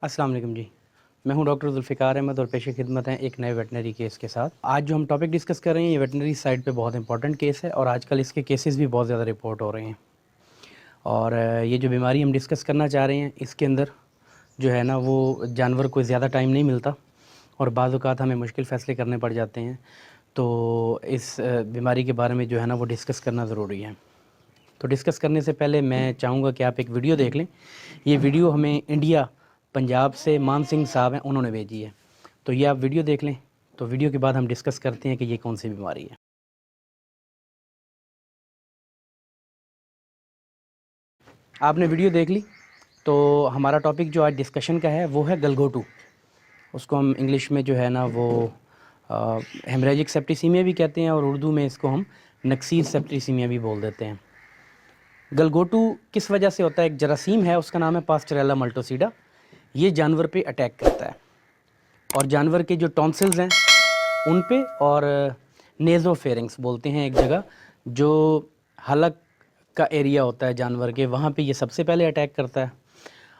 अस्सलाम वालेकुम जी। मैं हूं डॉक्टर जुल्फ़िकार अहमद और पेश खिदमत हैं एक नए वेटनरी केस के साथ। आज जो हम टॉपिक डिस्कस कर रहे हैं ये वेटनरी साइड पे बहुत इंपॉर्टेंट केस है और आजकल इसके केसेस भी बहुत ज़्यादा रिपोर्ट हो रहे हैं। और ये जो बीमारी हम डिस्कस करना चाह रहे हैं इसके अंदर जो है ना वो जानवर को ज़्यादा टाइम नहीं मिलता और बाज़ औक़ात हमें मुश्किल फ़ैसले करने पड़ जाते हैं। तो इस बीमारी के बारे में जो है ना वो डिस्कस करना ज़रूरी है। तो डिस्कस करने से पहले मैं चाहूँगा कि आप एक वीडियो देख लें। ये वीडियो हमें इंडिया पंजाब से मान सिंह साहब हैं, उन्होंने भेजी है। तो ये आप वीडियो देख लें, तो वीडियो के बाद हम डिस्कस करते हैं कि ये कौन सी बीमारी है। आपने वीडियो देख ली। तो हमारा टॉपिक जो आज डिस्कशन का है वो है गलघोटू। उसको हम इंग्लिश में जो है ना वो हेमरेजिक सेप्टिसीमिया भी कहते हैं और उर्दू में इसको हम नक्सीर सेप्टिसीमिया भी बोल देते हैं। गलघोटू किस वजह से होता है? एक जरासीम है, उसका नाम है पास्टरेला मल्टोसीडा। ये जानवर पे अटैक करता है और जानवर के जो टॉन्सिल्स हैं उन पे और नेज़ोफेरिंग्स बोलते हैं एक जगह जो हलक का एरिया होता है जानवर के, वहाँ पे ये सबसे पहले अटैक करता है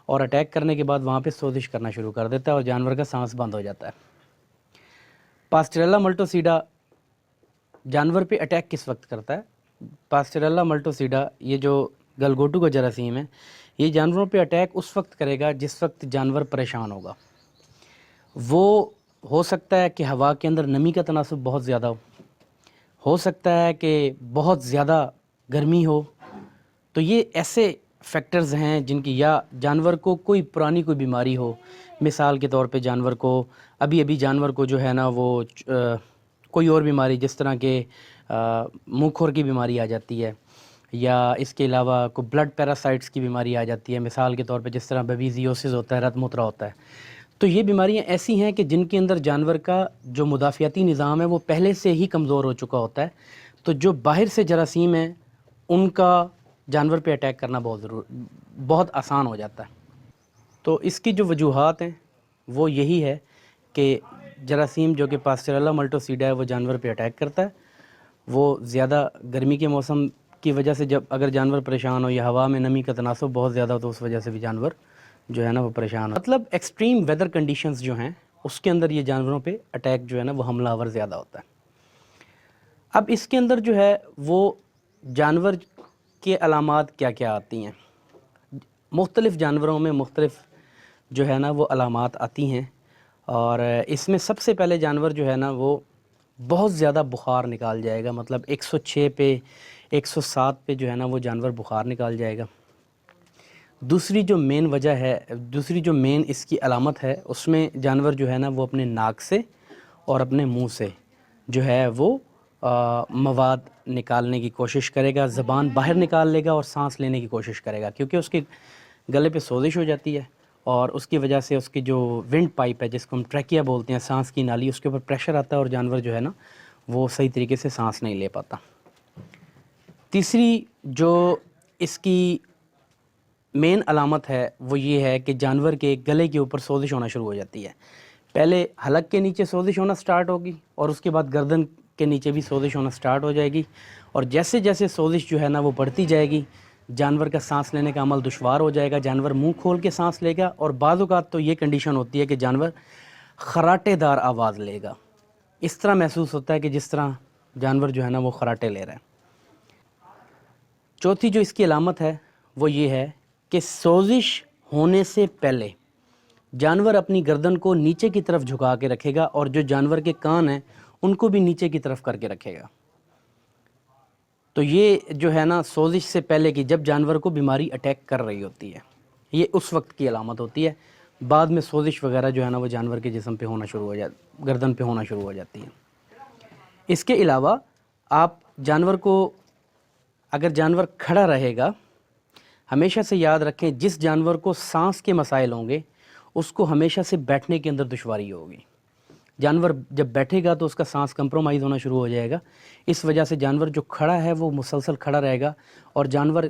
और अटैक करने के बाद वहाँ पे सोजिश करना शुरू कर देता है और जानवर का सांस बंद हो जाता है। पास्टरेला मल्टोसीडा जानवर पे अटैक किस वक्त करता है? पास्टरेला मल्टोसीडा ये जो गलघोटू का जरासीम है ये जानवरों पे अटैक उस वक्त करेगा जिस वक्त जानवर परेशान होगा। वो हो सकता है कि हवा के अंदर नमी का तनासुब बहुत ज़्यादा हो सकता है कि बहुत ज़्यादा गर्मी हो। तो ये ऐसे फैक्टर्स हैं जिनकी, या जानवर को कोई पुरानी कोई बीमारी हो, मिसाल के तौर पे जानवर को अभी जानवर को जो है ना वो कोई और बीमारी जिस तरह के मुँह खुर की बीमारी आ जाती है, या इसके अलावा कोई ब्लड पैरासाइट्स की बीमारी आ जाती है, मिसाल के तौर पे जिस तरह बेबीजियोसिस होता है, रत मूत्रा होता है। तो ये बीमारियां ऐसी हैं कि जिनके अंदर जानवर का जो मुदाफ़ियाती निज़ाम है वो पहले से ही कमज़ोर हो चुका होता है। तो जो बाहर से जरासीम है उनका जानवर पे अटैक करना बहुत आसान हो जाता है। तो इसकी जो वजूहात हैं वो यही है कि जरासीम जो कि पास्टरेला मल्टोसीडा है वो जानवर पे अटैक करता है। वो ज़्यादा गर्मी के मौसम की वजह से, जब अगर जानवर परेशान हो या हवा में नमी का तनासुब बहुत ज़्यादा हो तो उस वजह से भी जानवर जो है ना वो परेशान हो। मतलब एक्सट्रीम वेदर कंडीशंस जो हैं उसके अंदर ये जानवरों पे अटैक जो है ना वो हमलावर ज़्यादा होता है। अब इसके अंदर जो है वो जानवर के अलामात क्या क्या आती हैं? मुख्तलिफ़ जानवरों में मुख्तलिफ़ जो है ना वो अलामात आती हैं और इसमें सबसे पहले जानवर जो है ना वो बहुत ज़्यादा बुखार निकाल जाएगा। मतलब 106 पे 107 पे जो है ना वो जानवर बुखार निकाल जाएगा। दूसरी जो मेन वजह है, दूसरी जो मेन इसकी अलामत है, उसमें जानवर जो है ना वो अपने नाक से और अपने मुंह से जो है वो मवाद निकालने की कोशिश करेगा, ज़बान बाहर निकाल लेगा और सांस लेने की कोशिश करेगा, क्योंकि उसके गले पे सोजिश हो जाती है और उसकी वजह से उसकी जो विंड पाइप है जिसको हम ट्रैकिया बोलते हैं, सांस की नाली, उसके ऊपर प्रेशर आता है और जानवर जो है ना वो सही तरीके से सांस नहीं ले पाता। तीसरी जो इसकी मेन अलामत है वो ये है कि जानवर के गले के ऊपर सोजिश होना शुरू हो जाती है। पहले हलक के नीचे सोजिश होना स्टार्ट होगी और उसके बाद गर्दन के नीचे भी सोजिश होना स्टार्ट हो जाएगी और जैसे जैसे सोजिश जो है ना वो बढ़ती जाएगी जानवर का सांस लेने का अमल दुश्वार हो जाएगा। जानवर मुंह खोल के सांस लेगा और बाज़ औक़ात तो ये कंडीशन होती है कि जानवर खराटेदार आवाज़ लेगा। इस तरह महसूस होता है कि जिस तरह जानवर जो है ना वो खराटे ले रहा है। चौथी जो इसकी अलामत है वो ये है कि सोजिश होने से पहले जानवर अपनी गर्दन को नीचे की तरफ झुका के रखेगा और जो जानवर के कान हैं उनको भी नीचे की तरफ करके रखेगा। तो ये जो है ना सोजिश से पहले की, जब जानवर को बीमारी अटैक कर रही होती है, ये उस वक्त की अलामत होती है। बाद में सोजिश वगैरह जो है ना वो जानवर के जिस्म पे होना शुरू हो गर्दन पे होना शुरू हो जाती है। इसके अलावा आप जानवर को, अगर जानवर खड़ा रहेगा, हमेशा से याद रखें जिस जानवर को सांस के मसाइल होंगे उसको हमेशा से बैठने के अंदर दुश्वारी होगी। जानवर जब बैठेगा तो उसका सांस कंप्रोमाइज़ होना शुरू हो जाएगा। इस वजह से जानवर जो खड़ा है वो मुसलसल खड़ा रहेगा और जानवर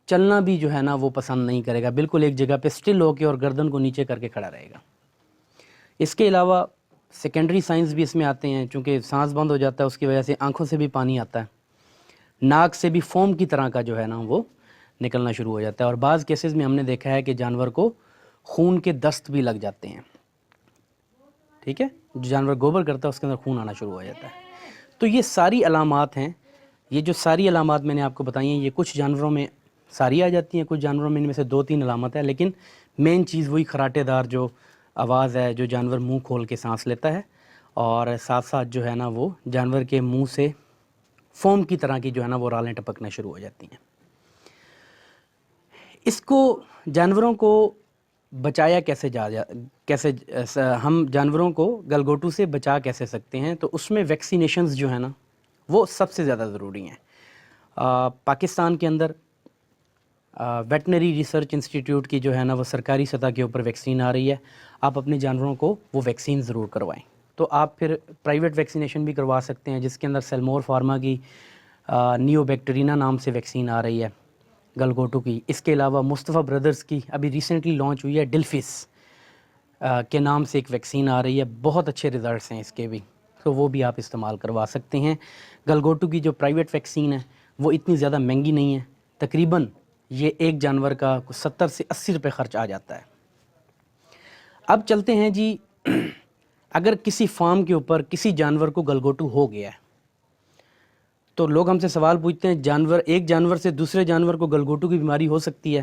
चलना भी जो है ना वो पसंद नहीं करेगा, बिल्कुल एक जगह पे स्टिल होकर और गर्दन को नीचे करके खड़ा रहेगा। इसके अलावा सेकेंडरी साइंस भी इसमें आते हैं, चूँकि सांस बंद हो जाता है उसकी वजह से आँखों से भी पानी आता है, नाक से भी फोम की तरह का जो है ना वो निकलना शुरू हो जाता है और बाज़ केसेस में हमने देखा है कि जानवर को خون کے دست بھی لگ جاتے ہیں, ٹھیک ہے, جو جانور گوبر کرتا ہے اس کے اندر خون آنا شروع ہو جاتا ہے. تو یہ ساری علامات ہیں, یہ جو ساری علامات میں نے آپ کو بتائی ہیں, یہ کچھ جانوروں میں ساری آ جاتی ہیں, کچھ جانوروں میں ان میں سے 2-3 علامات ہیں, لیکن مین چیز وہی خراٹے دار جو آواز ہے, جو جانور منہ کھول کے سانس لیتا ہے, اور ساتھ ساتھ جو ہے نا وہ جانور کے منہ سے فوم کی طرح کی جو ہے نا وہ رالیں ٹپکنا شروع ہو جاتی ہیں. اس کو جانوروں کو بچایا کیسے ہم جانوروں کو گلگوٹو سے بچا کیسے سکتے ہیں, تو اس میں ویکسینیشنز جو ہیں نا وہ سب سے زیادہ ضروری ہیں. پاکستان کے اندر ویٹنری ریسرچ انسٹیٹیوٹ کی جو ہے نا وہ سرکاری سطح کے اوپر ویکسین آ رہی ہے. آپ اپنے جانوروں کو وہ ویکسین ضرور کروائیں. تو آپ پھر پرائیویٹ ویکسینیشن بھی کروا سکتے ہیں, جس کے اندر سیلمور فارما کی نیو بیکٹرینا نام سے ویکسین آ رہی ہے گلگوٹو کی. اس کے علاوہ مصطفیٰ برادرز کی ابھی ریسنٹلی لانچ ہوئی ہے ڈلفس کے نام سے ایک ویکسین آ رہی ہے, بہت اچھے ریزلٹس ہیں اس کے بھی, تو وہ بھی آپ استعمال کروا سکتے ہیں. گلگوٹو کی جو پرائیویٹ ویکسین ہے وہ اتنی زیادہ مہنگی نہیں ہے, تقریباً یہ ایک جانور کا 70 سے 80 روپے خرچ آ جاتا ہے. اب چلتے ہیں جی, اگر کسی فارم کے اوپر کسی جانور کو گلگوٹو ہو گیا ہے تو لوگ ہم سے سوال پوچھتے ہیں ایک جانور سے دوسرے جانور کو گلگوٹو کی بیماری ہو سکتی ہے؟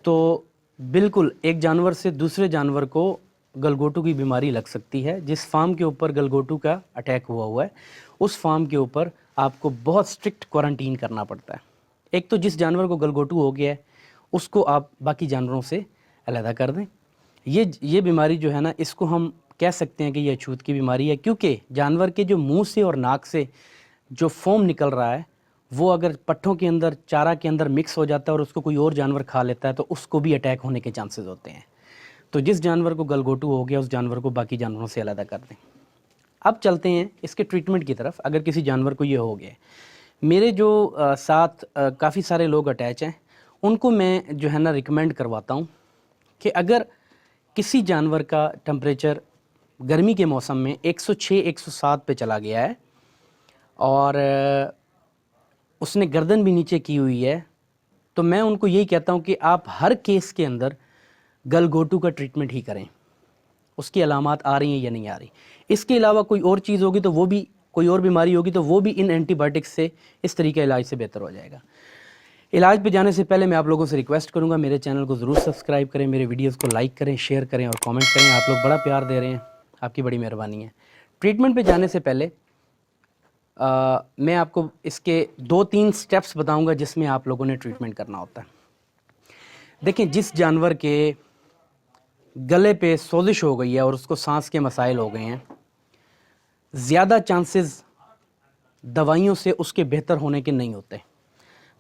تو بالکل ایک جانور سے دوسرے جانور کو گلگوٹو کی بیماری لگ سکتی ہے. جس فارم کے اوپر گلگوٹو کا اٹیک ہوا ہے اس فارم کے اوپر آپ کو بہت اسٹرکٹ کوارنٹین کرنا پڑتا ہے. ایک تو جس جانور کو گلگوٹو ہو گیا ہے اس کو آپ باقی جانوروں سے علیحدہ کر دیں. یہ بیماری جو ہے نا اس کو ہم کہہ سکتے ہیں کہ یہ اچھوت کی بیماری ہے, کیونکہ جانور کے جو منہ سے اور ناک سے جو فوم نکل رہا ہے وہ اگر پٹھوں کے اندر, چارہ کے اندر مکس ہو جاتا ہے اور اس کو کوئی اور جانور کھا لیتا ہے تو اس کو بھی اٹیک ہونے کے چانسز ہوتے ہیں. تو جس جانور کو گلگوٹو ہو گیا اس جانور کو باقی جانوروں سے علیحدہ کر دیں. اب چلتے ہیں اس کے ٹریٹمنٹ کی طرف. اگر کسی جانور کو یہ ہو گیا, میرے جو ساتھ کافی سارے لوگ اٹیچ ہیں ان کو میں جو ہے نا ریکمینڈ کرواتا ہوں کہ اگر کسی جانور کا ٹمپریچر گرمی کے موسم میں 106-107 پہ چلا گیا ہے اور اس نے گردن بھی نیچے کی ہوئی ہے, تو میں ان کو یہی کہتا ہوں کہ آپ ہر کیس کے اندر گلگوٹو کا ٹریٹمنٹ ہی کریں, اس کی علامات آ رہی ہیں یا نہیں آ رہی. اس کے علاوہ کوئی اور چیز ہوگی تو وہ بھی, کوئی اور بیماری ہوگی تو وہ بھی ان اینٹی بائیوٹکس سے, اس طریقے علاج سے بہتر ہو جائے گا. علاج پہ جانے سے پہلے میں آپ لوگوں سے ریکویسٹ کروں گا میرے چینل کو ضرور سبسکرائب کریں, میرے ویڈیوز کو لائک کریں, شیئر کریں اور کامنٹ کریں. آپ لوگ بڑا پیار دے رہے ہیں, آپ کی بڑی مہربانی ہے. ٹریٹمنٹ پہ جانے سے پہلے میں آپ کو اس کے 2-3 سٹیپس بتاؤں گا جس میں آپ لوگوں نے ٹریٹمنٹ کرنا ہوتا ہے. دیکھیں, جس جانور کے گلے پہ سوزش ہو گئی ہے اور اس کو سانس کے مسائل ہو گئے ہیں, زیادہ چانسز دوائیوں سے اس کے بہتر ہونے کے نہیں ہوتے.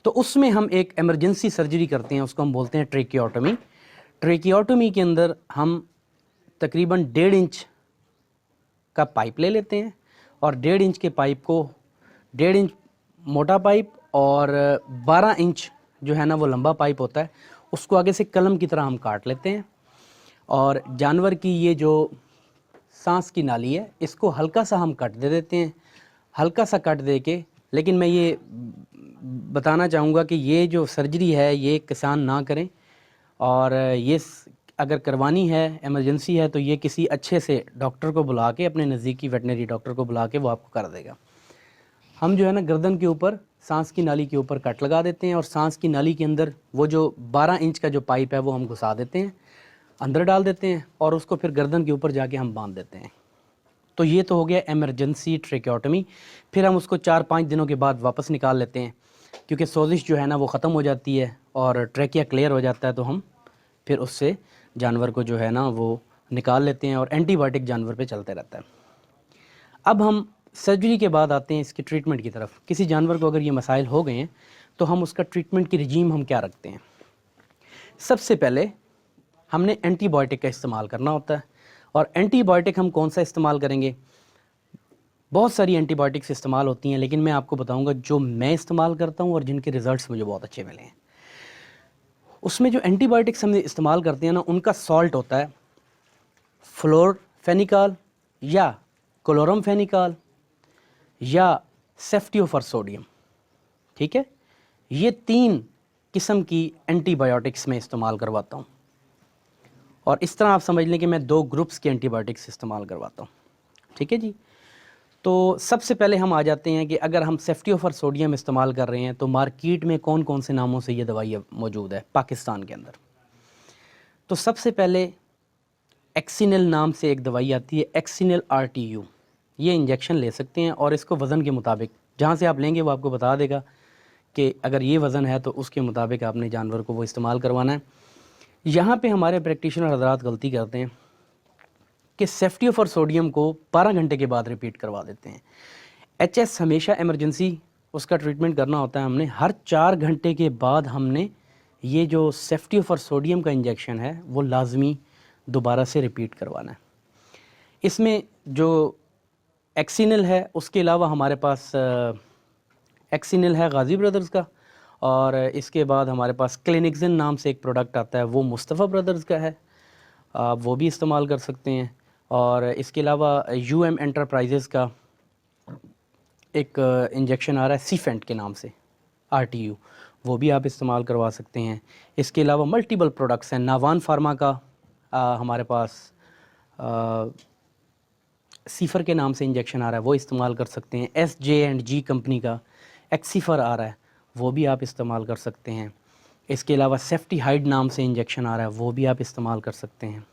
تو اس میں ہم ایک ایمرجنسی سرجری کرتے ہیں, اس کو ہم بولتے ہیں ٹریکیوٹومی. ٹریکیوٹومی کے اندر ہم تقریباً 1.5 انچ کا پائپ لے لیتے ہیں اور 1.5 انچ کے پائپ کو 1.5 انچ موٹا پائپ اور 12 انچ جو ہے نا وہ لمبا پائپ ہوتا ہے, اس کو آگے سے قلم کی طرح ہم کاٹ لیتے ہیں. اور جانور کی یہ جو سانس کی نالی ہے اس کو ہلکا سا ہم کٹ دے دیتے ہیں, ہلکا سا کٹ دے کے. لیکن میں یہ بتانا چاہوں گا کہ یہ جو سرجری ہے یہ کسان نہ کریں, اور یہ اگر کروانی ہے, ایمرجنسی ہے, تو یہ کسی اچھے سے ڈاکٹر کو بلا کے, اپنے نزدیکی ویٹنری ڈاکٹر کو بلا کے وہ آپ کو کر دے گا. ہم جو ہے نا گردن کے اوپر سانس کی نالی کے اوپر کٹ لگا دیتے ہیں اور سانس کی نالی کے اندر وہ جو 12 انچ کا جو پائپ ہے وہ ہم گھسا دیتے ہیں, اندر ڈال دیتے ہیں اور اس کو پھر گردن کے اوپر جا کے ہم باندھ دیتے ہیں. تو یہ تو ہو گیا ایمرجنسی ٹریکیوٹومی. پھر ہم اس کو 4-5 دنوں کے بعد واپس نکال لیتے ہیں, کیونکہ سوزش جو ہے نا وہ ختم ہو جاتی ہے اور ٹریکیا کلیئر ہو جاتا ہے. تو ہم پھر اس سے جانور کو جو ہے نا وہ نکال لیتے ہیں اور اینٹی بائیوٹک جانور پہ چلتے رہتا ہے. اب ہم سرجری کے بعد آتے ہیں اس کی ٹریٹمنٹ کی طرف. کسی جانور کو اگر یہ مسائل ہو گئے ہیں تو ہم اس کا ٹریٹمنٹ کی رجیم ہم کیا رکھتے ہیں. سب سے پہلے ہم نے اینٹی بائیوٹک کا استعمال کرنا ہوتا ہے. اور اینٹی بائیوٹک ہم کون سا استعمال کریں گے؟ بہت ساری اینٹی بائیوٹکس استعمال ہوتی ہیں, لیکن میں آپ کو بتاؤں گا جو میں استعمال کرتا ہوں اور جن کے ریزلٹس مجھے بہت اچھے ملے ہیں. اس میں جو اینٹی بائیوٹکس ہم استعمال کرتے ہیں نا ان کا سالٹ ہوتا ہے فلورفینیکال یا کلورم فینیکال یا سیفٹیوفر سوڈیم. ٹھیک ہے, یہ 3 قسم کی اینٹی بائیوٹکس میں استعمال کرواتا ہوں. और इस तरह आप समझ लें कि मैं 2 ग्रुप्स के एंटीबायोटिक्स इस्तेमाल करवाता हूँ, ठीक है जी। तो सबसे पहले हम आ जाते हैं कि अगर हम सेफ्टियोफर सोडियम इस्तेमाल कर रहे हैं तो मार्केट में कौन कौन से नामों से ये दवाई मौजूद है पाकिस्तान के अंदर। तो सबसे पहले एक्सिनल नाम से एक दवाई आती है, एक्सिनल RTU। ये इंजेक्शन ले सकते हैं और इसको वज़न के मुताबिक जहाँ से आप लेंगे वो आपको बता देगा कि अगर ये वज़न है तो उसके मुताबिक आपने जानवर को वो इस्तेमाल करवाना है। यहाँ पे हमारे प्रैक्टिशनर हज़रात गलती करते हैं कि सेफ्टियोफर सोडियम को 12 घंटे के बाद रिपीट करवा देते हैं। HS हमेशा इमरजेंसी उसका ट्रीटमेंट करना होता है, हमने हर 4 घंटे के बाद हमने ये जो सेफ्टियोफर सोडियम का इंजेक्शन है वो लाजमी दोबारा से रिपीट करवाना है। इसमें जो एक्सिनल है उसके अलावा हमारे पास एक्सिनल है गाजी ब्रदर्स का, और इसके बाद हमारे पास क्लिनिक्सन नाम से एक प्रोडक्ट आता है वो मुस्तफ़ा ब्रदर्स का है, आप वो भी इस्तेमाल कर सकते हैं। और इसके अलावा UM एंटरप्राइजेज़ का एक इंजेक्शन आ रहा है सीफेंट के नाम से RTU, वो भी आप इस्तेमाल करवा सकते हैं। इसके अलावा मल्टीपल प्रोडक्ट्स हैं, नावान फार्मा का हमारे पास सीफर के नाम से इंजेक्शन आ रहा है वो इस्तेमाल कर सकते हैं। SJ&G कंपनी का एक्सीफर आ रहा है वो भी आप इस्तेमाल कर सकते हैं। इसके अलावा सेफ्टी हाइड नाम से इंजेक्शन आ रहा है वो भी आप इस्तेमाल कर सकते हैं।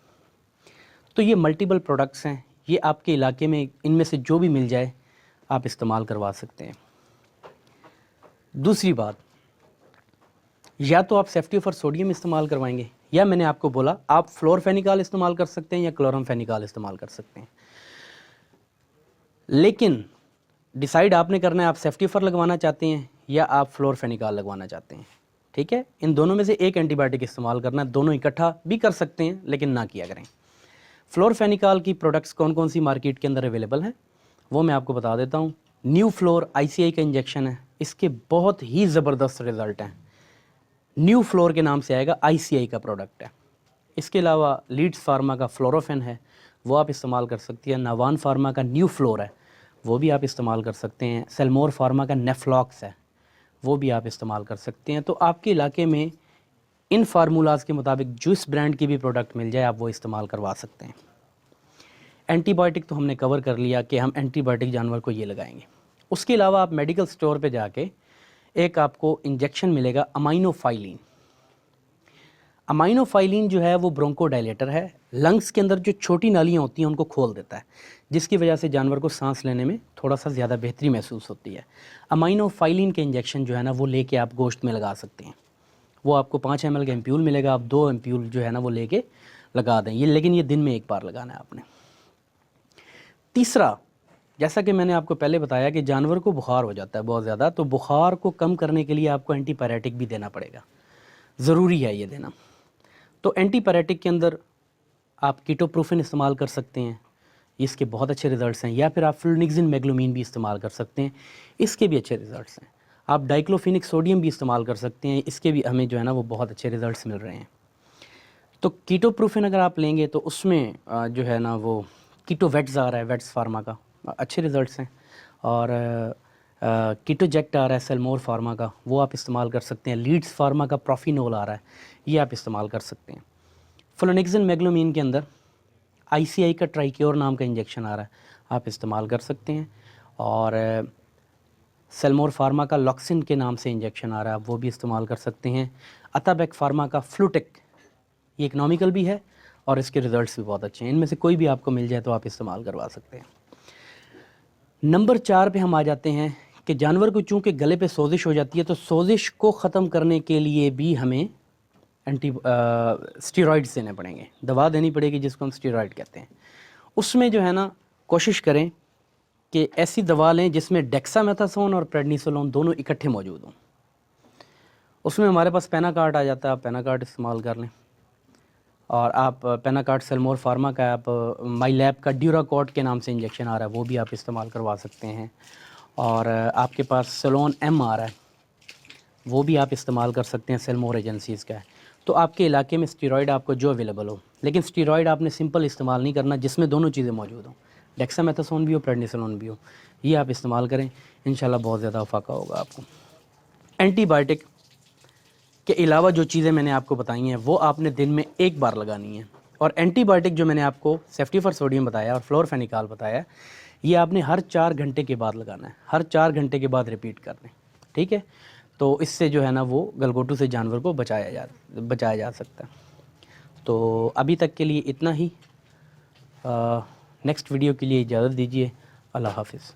तो ये मल्टीपल प्रोडक्ट्स हैं, ये आपके इलाके में इनमें से जो भी मिल जाए आप इस्तेमाल करवा सकते हैं। दूसरी बात, या तो आप सेफ्टियोफर सोडियम इस्तेमाल करवाएंगे या मैंने आपको बोला आप फ्लोरफेनिकॉल इस्तेमाल कर सकते हैं या क्लोरमफेनिकॉल इस्तेमाल कर सकते हैं। लेकिन डिसाइड आपने करना है आप सेफ्टियोफर लगवाना चाहते हैं या आप फ्लोरफेनिकॉल लगवाना चाहते हैं, ठीक है। इन दोनों में से एक एंटीबायोटिक इस्तेमाल करना है, दोनों इकट्ठा भी कर सकते हैं लेकिन ना किया करें। फ्लोरफेनिकॉल की प्रोडक्ट्स कौन कौन सी मार्केट के अंदर अवेलेबल हैं वो मैं आपको बता देता हूँ। न्यू फ्लोर ICI का इंजेक्शन है, इसके बहुत ही ज़बरदस्त रिज़ल्ट हैं। न्यू फ्लोर के नाम से आएगा, ICI का प्रोडक्ट है। इसके अलावा लीड्स फार्मा का फ्लोरोफेन है वो आप इस्तेमाल कर सकती हैं। नावान फार्मा का न्यू फ्लोर है वो भी आप इस्तेमाल कर सकते हैं। सेलमोर फार्मा का नेफ्लॉक्स है वो भी आप इस्तेमाल कर सकते हैं। तो आपके इलाके में इन फार्मूलाज के मुताबिक जिस ब्रांड की भी प्रोडक्ट मिल जाए आप वो इस्तेमाल करवा सकते हैं। एंटीबायोटिक तो हमने कवर कर लिया कि हम एंटीबायोटिक जानवर को ये लगाएंगे। उसके अलावा आप मेडिकल स्टोर पे जाके एक आपको इंजेक्शन मिलेगा अमाइनोफाइलिन। अमाइनोफाइलिन जो है वो ब्रोंकोडायलेटर है, लंग्स के अंदर जो छोटी नालियाँ होती हैं उनको खोल देता है, जिसकी वजह से जानवर को सांस लेने में थोड़ा सा ज़्यादा बेहतरी महसूस होती है। अमाइनोफाइलिन के इंजेक्शन जो है ना वो लेके आप गोश्त में लगा सकते हैं। वो आपको 5 ml का एम्प्यूल मिलेगा, आप 2 एम्प्यूल जो है ना वो लेके लगा दें, लेकिन ये दिन में एक बार लगाना है आपने। तीसरा, जैसा कि मैंने आपको पहले बताया कि जानवर को बुखार हो जाता है बहुत ज़्यादा, तो बुखार को कम करने के लिए आपको एंटीपायरेटिक भी देना पड़ेगा, ज़रूरी है ये देना। तो एंटीपायरेटिक के अंदर आप कीटोप्रोफेन इस्तेमाल कर सकते हैं, इसके बहुत अच्छे रिज़ल्ट्स हैं, या फिर आप फ्लुनिक्सिन मैग्लोमीन भी इस्तेमाल कर सकते हैं, इसके भी अच्छे रिज़ल्ट्स हैं। आप डाइक्लोफिनिक सोडियम भी इस्तेमाल कर सकते हैं, इसके भी हमें जो है ना वो बहुत अच्छे रिज़ल्ट्स मिल रहे हैं। तो कीटोप्रोफेन अगर आप लेंगे तो उसमें जो है ना वो कीटोवेट्स आ रहा है वेट्स फार्मा का, अच्छे रिज़ल्ट्स हैं। और कीटोजेक्ट आ रहा है सेलमोर फार्मा का, वो आप इस्तेमाल कर सकते हैं। लीड्स फार्मा का प्रोफिनोल आ रहा है, ये आप इस्तेमाल कर सकते हैं। फ्लोनिक्सिन मैग्लोमीन के अंदर ICI का ट्राइक्योर नाम का इंजेक्शन आ रहा है, आप इस्तेमाल कर सकते हैं। और सेलमोर फार्मा का लॉक्सिन के नाम से इंजेक्शन आ रहा है, आप वो भी इस्तेमाल कर सकते हैं। अताबेक फार्मा का फ्लूटेक, ये इकनॉमिकल भी है और इसके रिज़ल्ट्स भी बहुत अच्छे हैं। इनमें से कोई भी आपको मिल जाए तो आप इस्तेमाल करवा सकते हैं। नंबर 4 पे हम आ जाते हैं कि जानवर को चूँकि गले पे सोजिश हो जाती है, तो सोजिश को ख़त्म करने के लिए भी हमें स्टीरॉइड्स देने पड़ेंगे, दवा देनी पड़ेगी जिसको हम स्टीरॉइड कहते हैं। उसमें जो है ना कोशिश करें कि ऐसी दवा लें जिसमें डेक्सामेथासोन और प्रेडनिसोलोन दोनों इकट्ठे मौजूद हों। उसमें हमारे पास पेनाकार्ट आ जाता है, आप पेनाकार्ट इस्तेमाल कर लें। और आप पेनाकार्ट सेलमोर फार्मा का, आप माईलैब का ड्यूराकॉट के नाम से इंजेक्शन आ रहा है, वो भी आप इस्तेमाल करवा सकते हैं। और आपके पास सेलोन M आ रहा है, वो भी आप इस्तेमाल कर सकते हैं, सेलमोर एजेंसीज़ का है। तो आपके इलाके में स्टीरॉयड आपको जो अवेलेबल हो, लेकिन स्टीरॉयड आपने सिंपल इस्तेमाल नहीं करना जिसमें दोनों चीज़ें मौजूद हों, डेक्सामेथासोन भी हो, प्रेडनिसोलोन भी हो, ये आप इस्तेमाल करें, इंशाल्लाह बहुत ज़्यादा फ़ायदा होगा आपको। एंटीबायोटिक के अलावा जो चीज़ें मैंने आपको बताई हैं वो आपने दिन में एक बार लगानी है। اور اینٹی بایوٹک جو میں نے آپ کو سیفٹی سوڈیم بتایا اور فلورفینیکال بتایا، یہ آپ نے ہر 4 گھنٹے کے بعد لگانا ہے، ہر 4 گھنٹے کے بعد ریپیٹ کرنا ہے، ٹھیک ہے؟ تو اس سے جو ہے نا وہ گلگوٹو سے جانور کو بچایا جا سکتا ہے۔ تو ابھی تک کے لیے اتنا ہی، نیکسٹ ویڈیو کے لیے اجازت دیجیے، اللہ حافظ۔